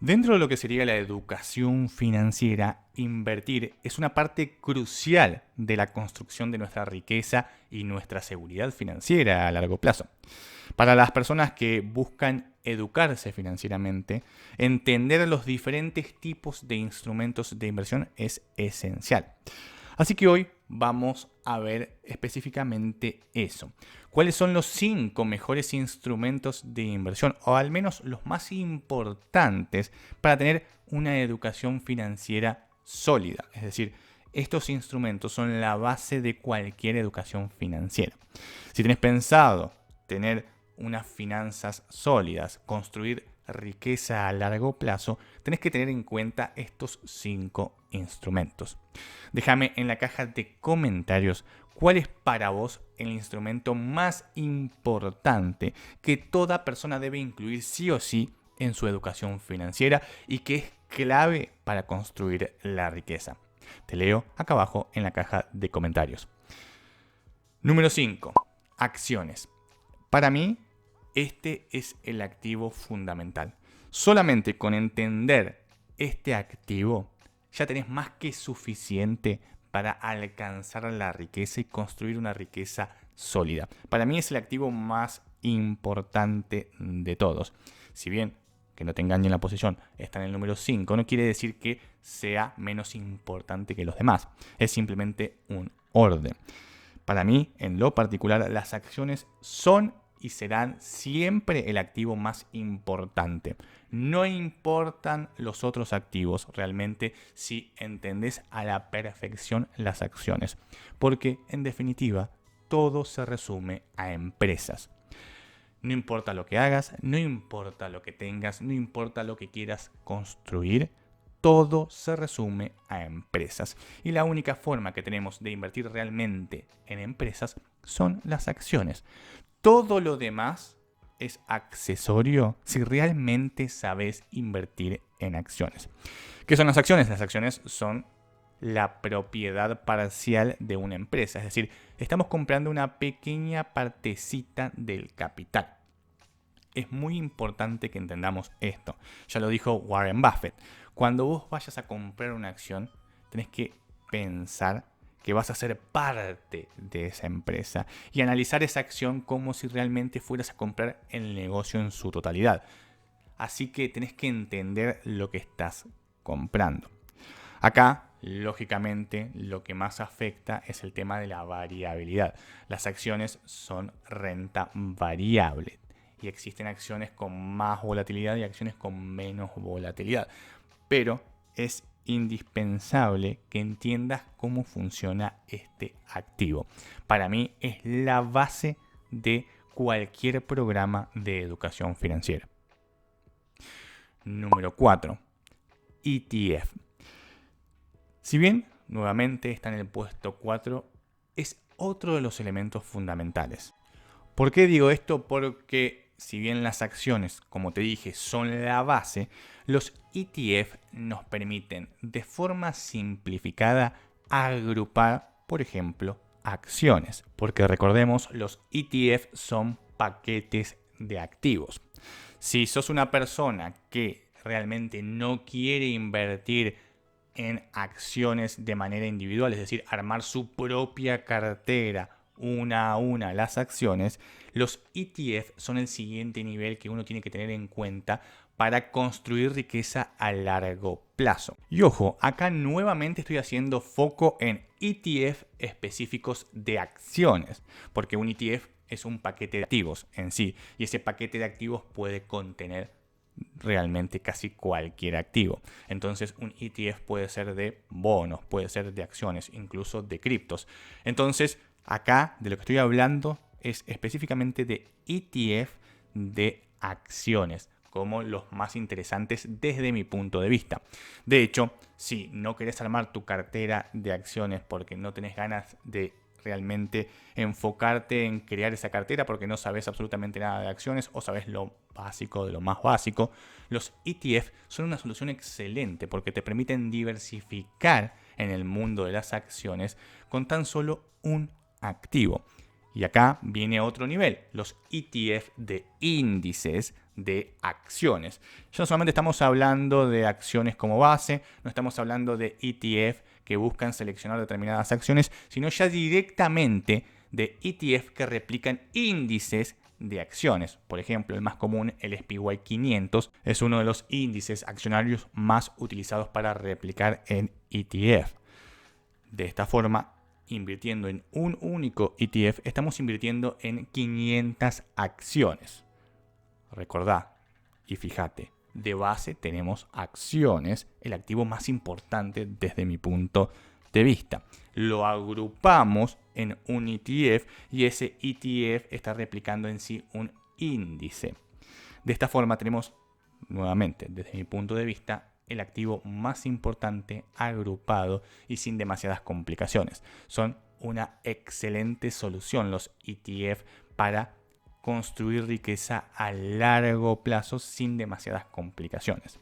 Dentro de lo que sería la educación financiera, invertir es una parte crucial de la construcción de nuestra riqueza y nuestra seguridad financiera a largo plazo. Para las personas que buscan educarse financieramente, entender los diferentes tipos de instrumentos de inversión es esencial. Así que hoy vamos a ver específicamente eso. ¿Cuáles son los 5 mejores instrumentos de inversión, o al menos los más importantes, para tener una educación financiera sólida? Es decir, estos instrumentos son la base de cualquier educación financiera. Si tenés pensado tener unas finanzas sólidas, construir riqueza a largo plazo, tenés que tener en cuenta estos 5 instrumentos. Déjame en la caja de comentarios cuál es para vos el instrumento más importante que toda persona debe incluir sí o sí en su educación financiera y que es clave para construir la riqueza. Te leo acá abajo en la caja de comentarios. Número 5. Acciones. Para mí, este es el activo fundamental. Solamente con entender este activo, ya tenés más que suficiente para alcanzar la riqueza y construir una riqueza sólida. Para mí es el activo más importante de todos. Si bien, que no te engañen la posición, está en el número 5, no quiere decir que sea menos importante que los demás. Es simplemente un orden. Para mí, en lo particular, las acciones son y serán siempre el activo más importante. No importan los otros activos realmente si entendés a la perfección las acciones. Porque, en definitiva, todo se resume a empresas. No importa lo que hagas, no importa lo que tengas, no importa lo que quieras construir, todo se resume a empresas. Y la única forma que tenemos de invertir realmente en empresas son las acciones. Todo lo demás es accesorio si realmente sabes invertir en acciones. ¿Qué son las acciones? Las acciones son la propiedad parcial de una empresa. Es decir, estamos comprando una pequeña partecita del capital. Es muy importante que entendamos esto. Ya lo dijo Warren Buffett. Cuando vos vayas a comprar una acción, tenés que pensar que vas a ser parte de esa empresa y analizar esa acción como si realmente fueras a comprar el negocio en su totalidad. Así que tenés que entender lo que estás comprando. Acá, lógicamente, lo que más afecta es el tema de la variabilidad. Las acciones son renta variable y existen acciones con más volatilidad y acciones con menos volatilidad. Pero es indispensable que entiendas cómo funciona este activo. Para mí es la base de cualquier programa de educación financiera. Número 4. ETF. Si bien nuevamente está en el puesto 4, es otro de los elementos fundamentales. ¿Por qué digo esto? Porque si bien las acciones, como te dije, son la base, los ETF nos permiten de forma simplificada agrupar, por ejemplo, acciones. Porque recordemos, los ETF son paquetes de activos. Si sos una persona que realmente no quiere invertir en acciones de manera individual, es decir, armar su propia cartera una a una las acciones, los ETF son el siguiente nivel que uno tiene que tener en cuenta para construir riqueza a largo plazo. Y ojo, acá nuevamente estoy haciendo foco en ETF específicos de acciones, porque un ETF es un paquete de activos en sí, y ese paquete de activos puede contener realmente casi cualquier activo. Entonces un ETF puede ser de bonos, puede ser de acciones, incluso de criptos. Entonces acá de lo que estoy hablando es específicamente de ETF de acciones, como los más interesantes desde mi punto de vista. De hecho, si no querés armar tu cartera de acciones porque no tenés ganas de realmente enfocarte en crear esa cartera porque no sabes absolutamente nada de acciones o sabes lo básico de lo más básico, los ETF son una solución excelente porque te permiten diversificar en el mundo de las acciones con tan solo un activo. Y acá viene otro nivel, los ETF de índices de acciones. Ya no solamente estamos hablando de acciones como base, no estamos hablando de ETF que buscan seleccionar determinadas acciones, sino ya directamente de ETF que replican índices de acciones. Por ejemplo, el más común, el SPY 500, es uno de los índices accionarios más utilizados para replicar en ETF. De esta forma, invirtiendo en un único ETF, estamos invirtiendo en 500 acciones. Recordá y fíjate, de base tenemos acciones, el activo más importante desde mi punto de vista. Lo agrupamos en un ETF y ese ETF está replicando en sí un índice. De esta forma tenemos, nuevamente, desde mi punto de vista, el activo más importante agrupado y sin demasiadas complicaciones. Son una excelente solución los ETF para construir riqueza a largo plazo sin demasiadas complicaciones.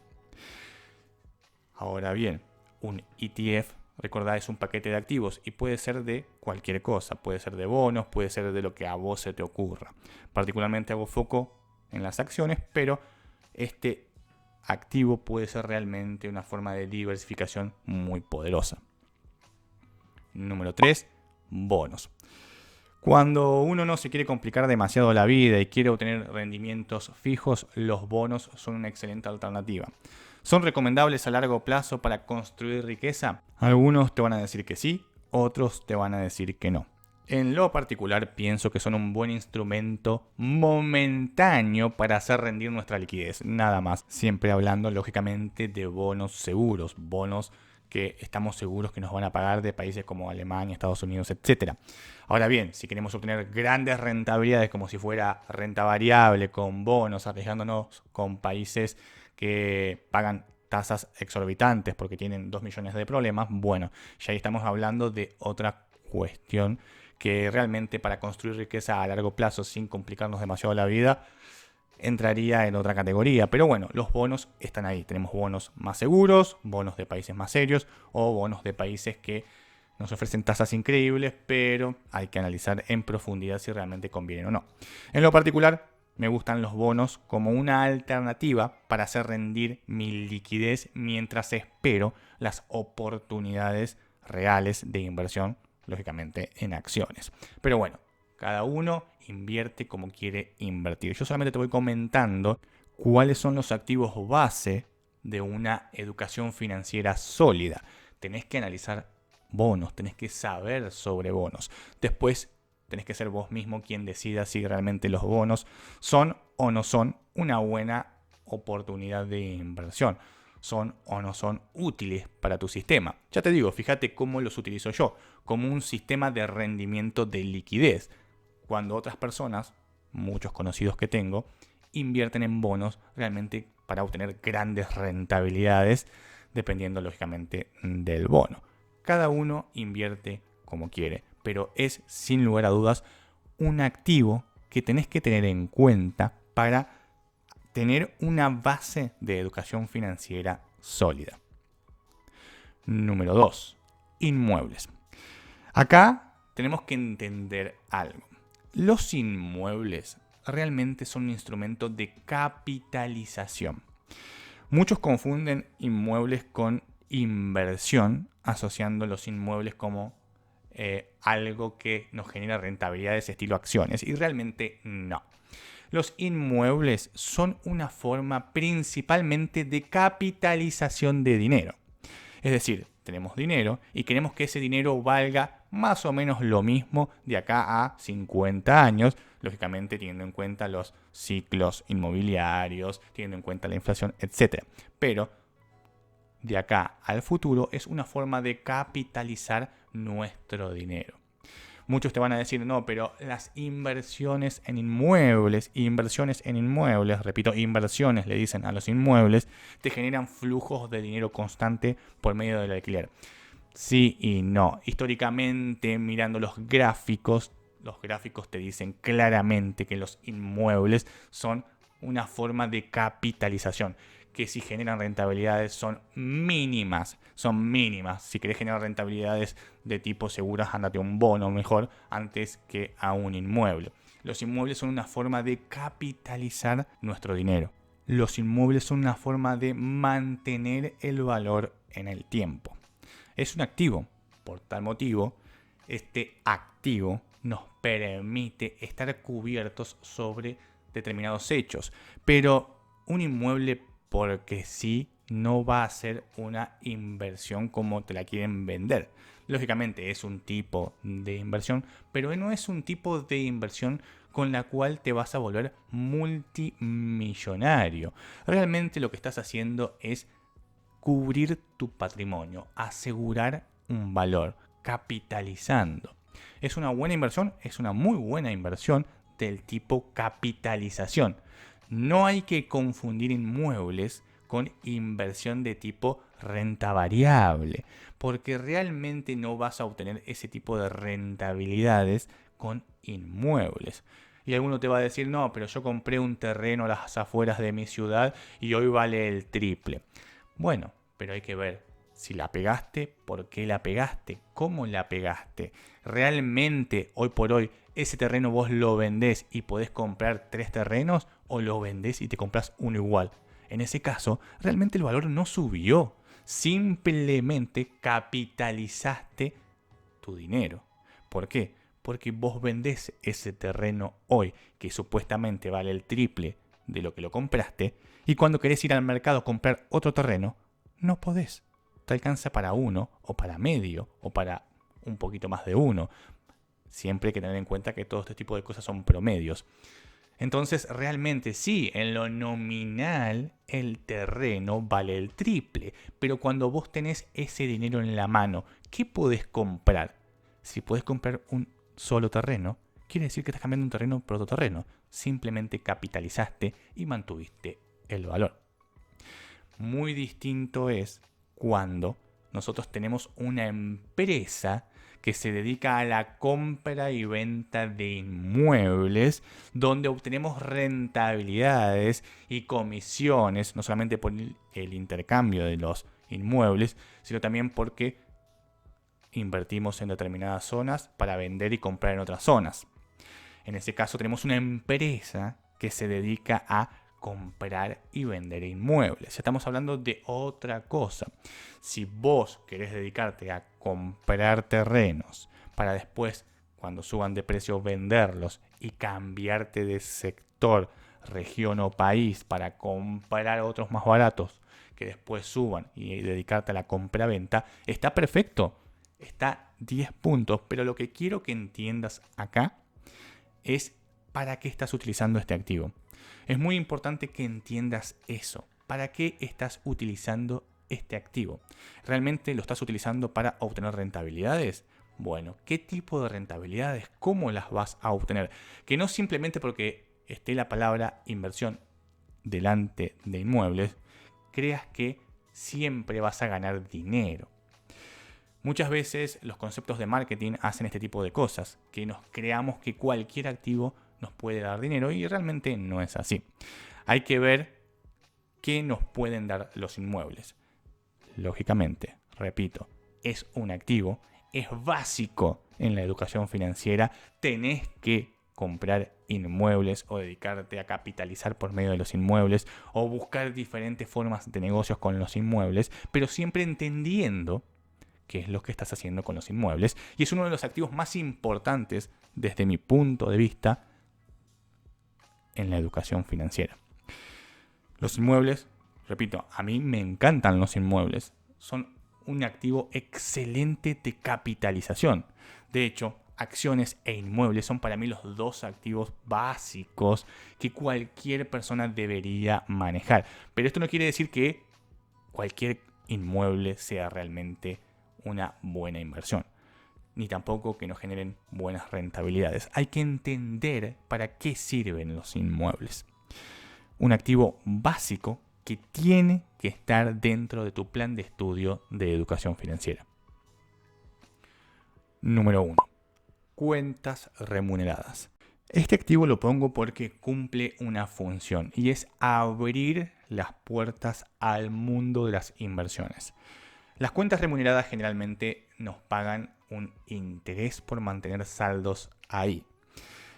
Ahora bien, un ETF, recordad, es un paquete de activos y puede ser de cualquier cosa. Puede ser de bonos, puede ser de lo que a vos se te ocurra. Particularmente hago foco en las acciones, pero este activo puede ser realmente una forma de diversificación muy poderosa. Número 3, bonos. Cuando uno no se quiere complicar demasiado la vida y quiere obtener rendimientos fijos, los bonos son una excelente alternativa. ¿Son recomendables a largo plazo para construir riqueza? Algunos te van a decir que sí, otros te van a decir que no. En lo particular, pienso que son un buen instrumento momentáneo para hacer rendir nuestra liquidez, nada más. Siempre hablando, lógicamente, de bonos seguros, bonos que estamos seguros que nos van a pagar de países como Alemania, Estados Unidos, etc. Ahora bien, si queremos obtener grandes rentabilidades como si fuera renta variable con bonos, arriesgándonos con países que pagan tasas exorbitantes porque tienen 2 millones de problemas, bueno, ya ahí estamos hablando de otra cuestión que realmente para construir riqueza a largo plazo sin complicarnos demasiado la vida entraría en otra categoría. Pero bueno, los bonos están ahí. Tenemos bonos más seguros, bonos de países más serios o bonos de países que nos ofrecen tasas increíbles, pero hay que analizar en profundidad si realmente convienen o no. En lo particular, me gustan los bonos como una alternativa para hacer rendir mi liquidez mientras espero las oportunidades reales de inversión, lógicamente en acciones. Pero bueno, cada uno invierte como quiere invertir. Yo solamente te voy comentando cuáles son los activos base de una educación financiera sólida. Tenés que analizar bonos, tenés que saber sobre bonos. Después tenés que ser vos mismo quien decida si realmente los bonos son o no son una buena oportunidad de inversión. Son o no son útiles para tu sistema. Ya te digo, fíjate cómo los utilizo yo, como un sistema de rendimiento de liquidez. Cuando otras personas, muchos conocidos que tengo, invierten en bonos realmente para obtener grandes rentabilidades, dependiendo lógicamente del bono. Cada uno invierte como quiere, pero es sin lugar a dudas un activo que tenés que tener en cuenta para tener una base de educación financiera sólida. Número 2. Inmuebles. Acá tenemos que entender algo. Los inmuebles realmente son un instrumento de capitalización. Muchos confunden inmuebles con inversión, asociando los inmuebles como algo que nos genera rentabilidades estilo acciones, y realmente no. Los inmuebles son una forma principalmente de capitalización de dinero. Es decir, tenemos dinero y queremos que ese dinero valga más o menos lo mismo de acá a 50 años, lógicamente teniendo en cuenta los ciclos inmobiliarios, teniendo en cuenta la inflación, etc. Pero de acá al futuro es una forma de capitalizar nuestro dinero. Muchos te van a decir, no, pero las inversiones en inmuebles, repito, inversiones le dicen a los inmuebles, te generan flujos de dinero constante por medio del alquiler. Sí y no. Históricamente, mirando los gráficos te dicen claramente que los inmuebles son una forma de capitalización, que si generan rentabilidades son mínimas. Si querés generar rentabilidades de tipo seguras, ándate a un bono mejor antes que a un inmueble. Los inmuebles son una forma de capitalizar nuestro dinero. Los inmuebles son una forma de mantener el valor en el tiempo. Es un activo. Por tal motivo, este activo nos permite estar cubiertos sobre determinados hechos. Pero un inmueble, porque sí, no va a ser una inversión como te la quieren vender. Lógicamente es un tipo de inversión, pero no es un tipo de inversión con la cual te vas a volver multimillonario. Realmente lo que estás haciendo es cubrir tu patrimonio, asegurar un valor, capitalizando. ¿Es una buena inversión? Es una muy buena inversión del tipo capitalización. No hay que confundir inmuebles con inversión de tipo renta variable, porque realmente no vas a obtener ese tipo de rentabilidades con inmuebles. Y alguno te va a decir, no, pero yo compré un terreno a las afueras de mi ciudad y hoy vale el triple. Bueno, pero hay que ver si la pegaste, por qué la pegaste, cómo la pegaste. ¿Realmente hoy por hoy ese terreno vos lo vendés y podés comprar 3 terrenos o lo vendés y te compras uno igual? En ese caso, realmente el valor no subió. Simplemente capitalizaste tu dinero. ¿Por qué? Porque vos vendés ese terreno hoy que supuestamente vale el triple de lo que lo compraste y cuando querés ir al mercado a comprar otro terreno, no podés. Te alcanza para uno o para medio o para un poquito más de uno. Siempre hay que tener en cuenta que todo este tipo de cosas son promedios. Entonces, realmente sí, en lo nominal el terreno vale el triple, pero cuando vos tenés ese dinero en la mano, ¿qué podés comprar? Si podés comprar un solo terreno, quiere decir que estás cambiando un terreno por otro terreno. Simplemente capitalizaste y mantuviste el valor. Muy distinto es cuando nosotros tenemos una empresa que se dedica a la compra y venta de inmuebles, donde obtenemos rentabilidades y comisiones, no solamente por el intercambio de los inmuebles, sino también porque invertimos en determinadas zonas para vender y comprar en otras zonas. En ese caso tenemos una empresa que se dedica a comprar y vender inmuebles. Estamos hablando de otra cosa. Si vos querés dedicarte a comprar terrenos para después, cuando suban de precio, venderlos y cambiarte de sector, región o país para comprar otros más baratos que después suban y dedicarte a la compra-venta, está perfecto. Está 10 puntos, pero lo que quiero que entiendas acá es para qué estás utilizando este activo. Es muy importante que entiendas eso. ¿Para qué estás utilizando este activo? ¿Realmente lo estás utilizando para obtener rentabilidades? Bueno, ¿qué tipo de rentabilidades? ¿Cómo las vas a obtener? Que no simplemente porque esté la palabra inversión delante de inmuebles, creas que siempre vas a ganar dinero. Muchas veces los conceptos de marketing hacen este tipo de cosas, que nos creamos que cualquier activo nos puede dar dinero y realmente no es así. Hay que ver qué nos pueden dar los inmuebles. Lógicamente, repito, es un activo, es básico en la educación financiera, tenés que comprar inmuebles o dedicarte a capitalizar por medio de los inmuebles o buscar diferentes formas de negocios con los inmuebles, pero siempre entendiendo qué es lo que estás haciendo con los inmuebles, y es uno de los activos más importantes desde mi punto de vista en la educación financiera. Los inmuebles, repito, a mí me encantan los inmuebles, son un activo excelente de capitalización. De hecho, acciones e inmuebles son para mí los dos activos básicos que cualquier persona debería manejar. Pero esto no quiere decir que cualquier inmueble sea realmente una buena inversión, ni tampoco que nos generen buenas rentabilidades. Hay que entender para qué sirven los inmuebles. Un activo básico que tiene que estar dentro de tu plan de estudio de educación financiera. Número 1. Cuentas remuneradas. Este activo lo pongo porque cumple una función y es abrir las puertas al mundo de las inversiones. Las cuentas remuneradas generalmente nos pagan un interés por mantener saldos ahí.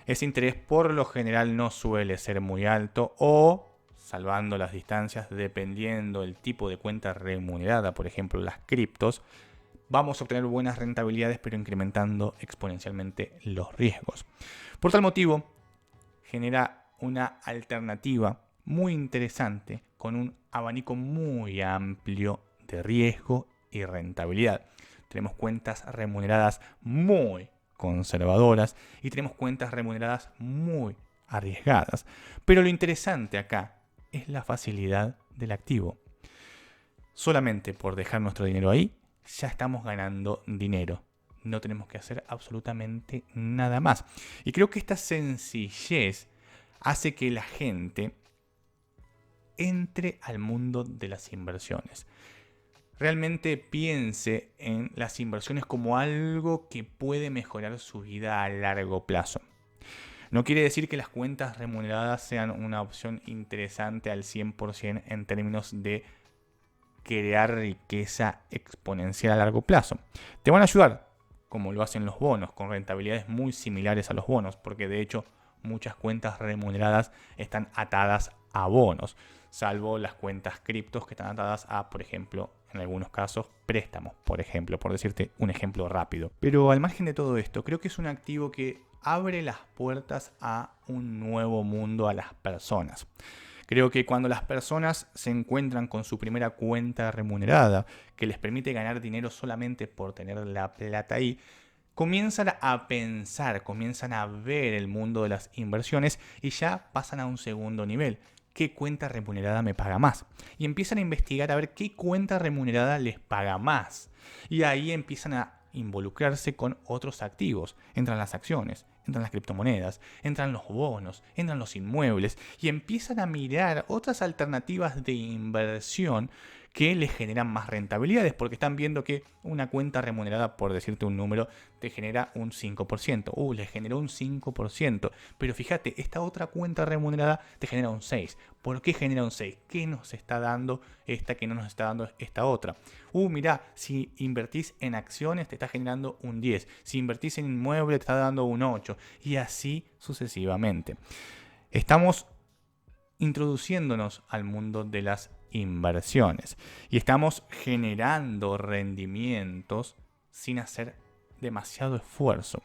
Ese interés por lo general no suele ser muy alto o, salvando las distancias, dependiendo del tipo de cuenta remunerada, por ejemplo las criptos, vamos a obtener buenas rentabilidades pero incrementando exponencialmente los riesgos. Por tal motivo, genera una alternativa muy interesante con un abanico muy amplio de riesgo y rentabilidad. Tenemos cuentas remuneradas muy conservadoras y tenemos cuentas remuneradas muy arriesgadas. Pero lo interesante acá es la facilidad del activo. Solamente por dejar nuestro dinero ahí, ya estamos ganando dinero. No tenemos que hacer absolutamente nada más. Y creo que esta sencillez hace que la gente entre al mundo de las inversiones. Realmente piense en las inversiones como algo que puede mejorar su vida a largo plazo. No quiere decir que las cuentas remuneradas sean una opción interesante al 100% en términos de crear riqueza exponencial a largo plazo. Te van a ayudar, como lo hacen los bonos, con rentabilidades muy similares a los bonos, porque de hecho muchas cuentas remuneradas están atadas a bonos, salvo las cuentas criptos que están atadas a, por ejemplo, en algunos casos, préstamos, por ejemplo, por decirte un ejemplo rápido. Pero al margen de todo esto, creo que es un activo que abre las puertas a un nuevo mundo a las personas. Creo que cuando las personas se encuentran con su primera cuenta remunerada, que les permite ganar dinero solamente por tener la plata ahí, comienzan a pensar, comienzan a ver el mundo de las inversiones y ya pasan a un segundo nivel. ¿Qué cuenta remunerada me paga más? Y empiezan a investigar a ver qué cuenta remunerada les paga más. Y ahí empiezan a involucrarse con otros activos. Entran las acciones, entran las criptomonedas, entran los bonos, entran los inmuebles y empiezan a mirar otras alternativas de inversión que les generan más rentabilidades porque están viendo que una cuenta remunerada, por decirte un número, te genera un 5%. Les generó un 5%. Pero fíjate, esta otra cuenta remunerada te genera un 6%. ¿Por qué genera un 6%? ¿Qué nos está dando esta que no nos está dando esta otra? Mirá, si invertís en acciones te está generando un 10%. Si invertís en inmuebles te está dando un 8%. Y así sucesivamente. Estamos introduciéndonos al mundo de las inversiones y estamos generando rendimientos sin hacer demasiado esfuerzo.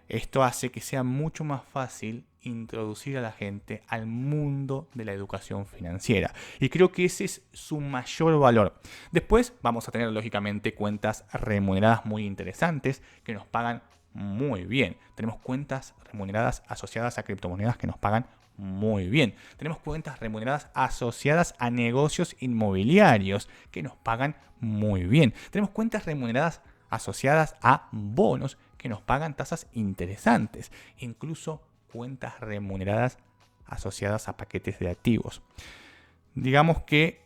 Esto hace que sea mucho más fácil introducir a la gente al mundo de la educación financiera. Y creo que ese es su mayor valor. Después vamos a tener lógicamente cuentas remuneradas muy interesantes que nos pagan muy bien. Tenemos cuentas remuneradas asociadas a criptomonedas que nos pagan muy bien. Tenemos cuentas remuneradas asociadas a negocios inmobiliarios que nos pagan muy bien. Tenemos cuentas remuneradas asociadas a bonos que nos pagan tasas interesantes. Incluso cuentas remuneradas asociadas a paquetes de activos. Digamos que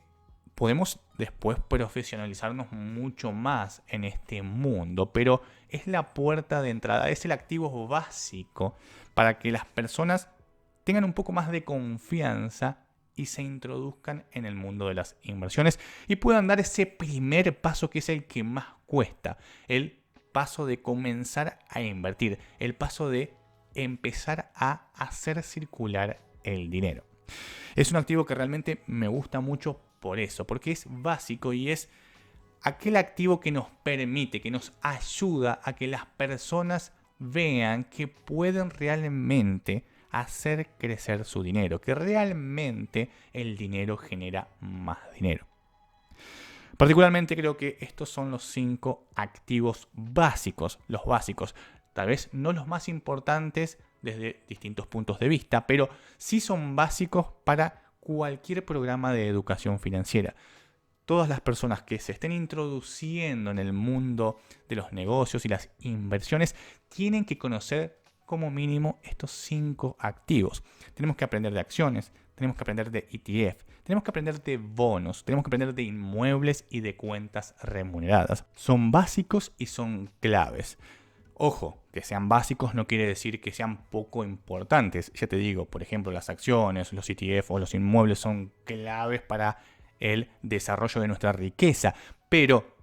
podemos después profesionalizarnos mucho más en este mundo, pero es la puerta de entrada, es el activo básico para que las personas tengan un poco más de confianza y se introduzcan en el mundo de las inversiones y puedan dar ese primer paso que es el que más cuesta, el paso de comenzar a invertir, el paso de empezar a hacer circular el dinero. Es un activo que realmente me gusta mucho por eso, porque es básico y es aquel activo que nos permite, que nos ayuda a que las personas vean que pueden realmente hacer crecer su dinero, que realmente el dinero genera más dinero. Particularmente creo que estos son los 5 activos básicos, los básicos, tal vez no los más importantes desde distintos puntos de vista, pero sí son básicos para cualquier programa de educación financiera. Todas las personas que se estén introduciendo en el mundo de los negocios y las inversiones tienen que conocer como mínimo estos 5 activos. Tenemos que aprender de acciones, tenemos que aprender de ETF, tenemos que aprender de bonos, tenemos que aprender de inmuebles y de cuentas remuneradas. Son básicos y son claves. Ojo, que sean básicos no quiere decir que sean poco importantes. Ya te digo, por ejemplo, las acciones, los ETF o los inmuebles son claves para el desarrollo de nuestra riqueza, pero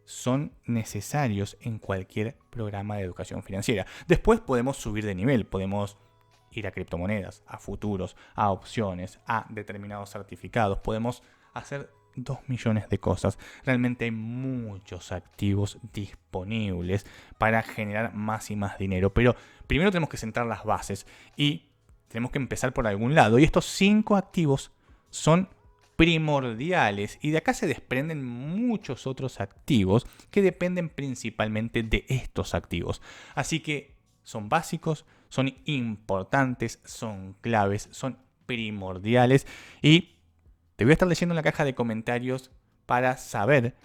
son necesarios en cualquier programa de educación financiera. Después podemos subir de nivel, podemos ir a criptomonedas, a futuros, a opciones, a determinados certificados. Podemos hacer 2 millones de cosas. Realmente hay muchos activos disponibles para generar más y más dinero. Pero primero tenemos que sentar las bases y tenemos que empezar por algún lado. Y estos 5 activos son primordiales y de acá se desprenden muchos otros activos que dependen principalmente de estos activos. Así que son básicos, son importantes, son claves, son primordiales y te voy a estar leyendo en la caja de comentarios para saber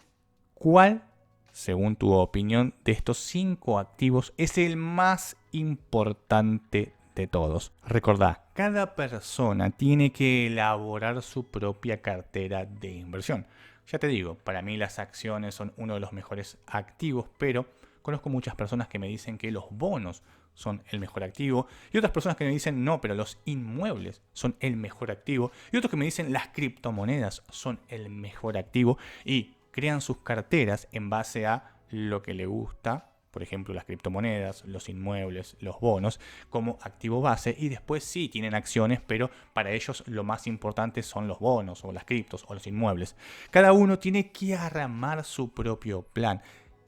cuál, según tu opinión, de estos 5 activos es el más importante de todos. Recordá, cada persona tiene que elaborar su propia cartera de inversión. Ya te digo, para mí las acciones son uno de los mejores activos, pero conozco muchas personas que me dicen que los bonos son el mejor activo y otras personas que me dicen no, pero los inmuebles son el mejor activo y otros que me dicen las criptomonedas son el mejor activo y crean sus carteras en base a lo que le gusta. Por ejemplo, las criptomonedas, los inmuebles, los bonos, como activo base. Y después sí tienen acciones, pero para ellos lo más importante son los bonos o las criptos o los inmuebles. Cada uno tiene que armar su propio plan.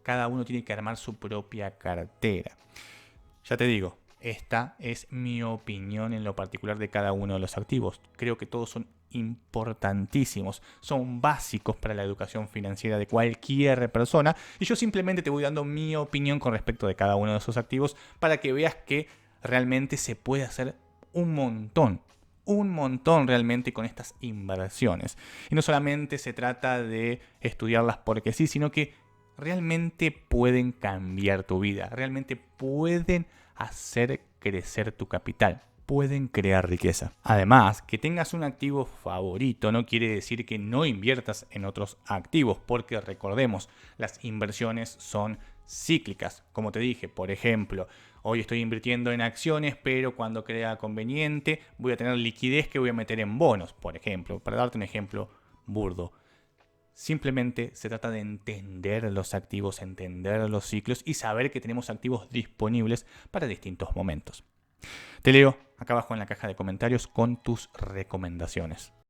Cada uno tiene que armar su propia cartera. Ya te digo, esta es mi opinión en lo particular de cada uno de los activos. Creo que todos son importantísimos, son básicos para la educación financiera de cualquier persona y yo simplemente te voy dando mi opinión con respecto de cada uno de esos activos para que veas que realmente se puede hacer un montón realmente con estas inversiones. Y no solamente se trata de estudiarlas porque sí, sino que realmente pueden cambiar tu vida, realmente pueden hacer crecer tu capital, pueden crear riqueza. Además, que tengas un activo favorito no quiere decir que no inviertas en otros activos, porque recordemos, las inversiones son cíclicas. Como te dije, por ejemplo, hoy estoy invirtiendo en acciones, pero cuando crea conveniente voy a tener liquidez que voy a meter en bonos, por ejemplo, para darte un ejemplo burdo. Simplemente se trata de entender los activos, entender los ciclos y saber que tenemos activos disponibles para distintos momentos. Te leo acá abajo en la caja de comentarios con tus recomendaciones.